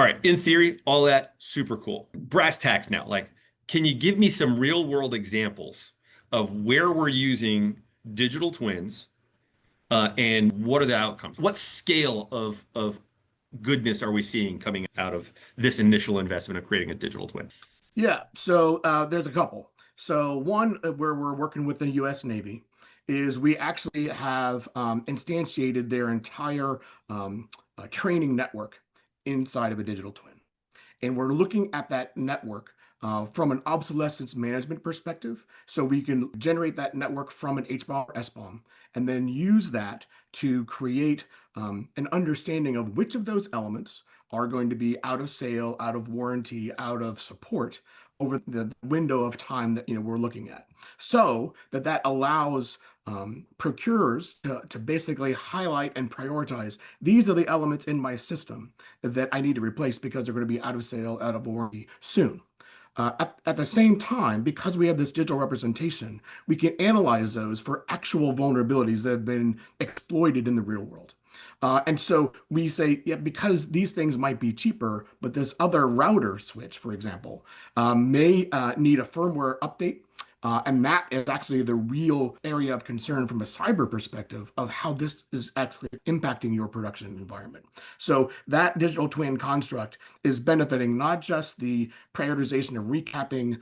All right. In theory, all that super cool. Brass tacks now. Like, can you give me some real world examples of where we're using digital twins, and what are the outcomes? What scale of goodness are we seeing coming out of this initial investment of creating a digital twin? Yeah, so there's a couple. So one where we're working with the U.S. Navy is we actually have instantiated their entire training network inside of a digital twin. And we're looking at that network from an obsolescence management perspective. So we can generate that network from an HBOM or SBOM and then use that to create an understanding of which of those elements are going to be out of sale, out of warranty, out of support over the window of time that we're looking at. So that allows procurers to basically highlight and prioritize these are the elements in my system that I need to replace because they're going to be out of sale, out of warranty soon. At the same time, because we have this digital representation, we can analyze those for actual vulnerabilities that have been exploited in the real world. And so we say, yeah, because these things might be cheaper, but this other router switch, for example, may need a firmware update. And that is actually the real area of concern from a cyber perspective of how this is actually impacting your production environment. So that digital twin construct is benefiting not just the prioritization of recapping,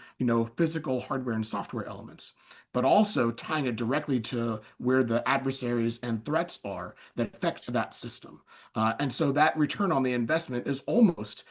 physical hardware and software elements, but also tying it directly to where the adversaries and threats are that affect that system. And so that return on the investment is almost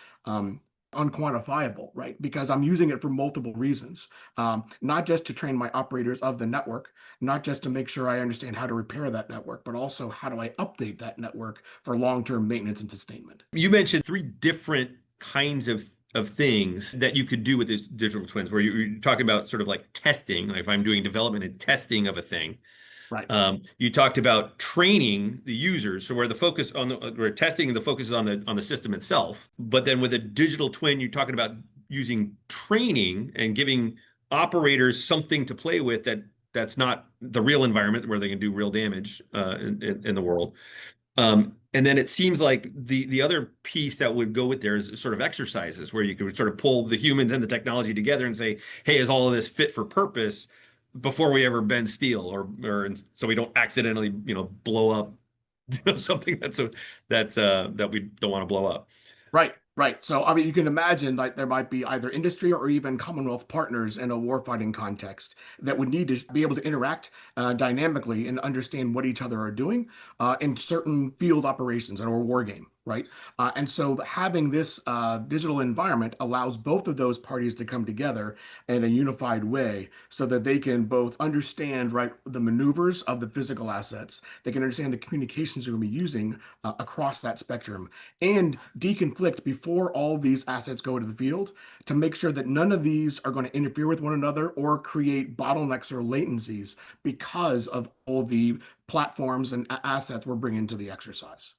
unquantifiable, right? Because I'm using it for multiple reasons, not just to train my operators of the network, not just to make sure I understand how to repair that network, but also how do I update that network for long-term maintenance and sustainment. You mentioned three different kinds of things that you could do with these digital twins, where you're talking about sort of like testing, like if I'm doing development and testing of a thing. Right. You talked about training the users, so where the focus on where testing, the focus is on the system itself. But then with a digital twin, you're talking about using training and giving operators something to play with that's not the real environment where they can do real damage in the world. And then it seems like the other piece that would go with there is sort of exercises where you could sort of pull the humans and the technology together and say, hey, is all of this fit for purpose before we ever bend steel, or so we don't accidentally, blow up something that we don't want to blow up. Right, right. So, I mean, you can imagine like there might be either industry or even Commonwealth partners in a warfighting context that would need to be able to interact dynamically and understand what each other are doing in certain field operations or war game, right? And so having this digital environment allows both of those parties to come together in a unified way so that they can both understand, right, the maneuvers of the physical assets. They can understand the communications they're going to be using across that spectrum and deconflict before all these assets go to the field to make sure that none of these are going to interfere with one another or create bottlenecks or latencies because of all the platforms and assets we're bringing to the exercise.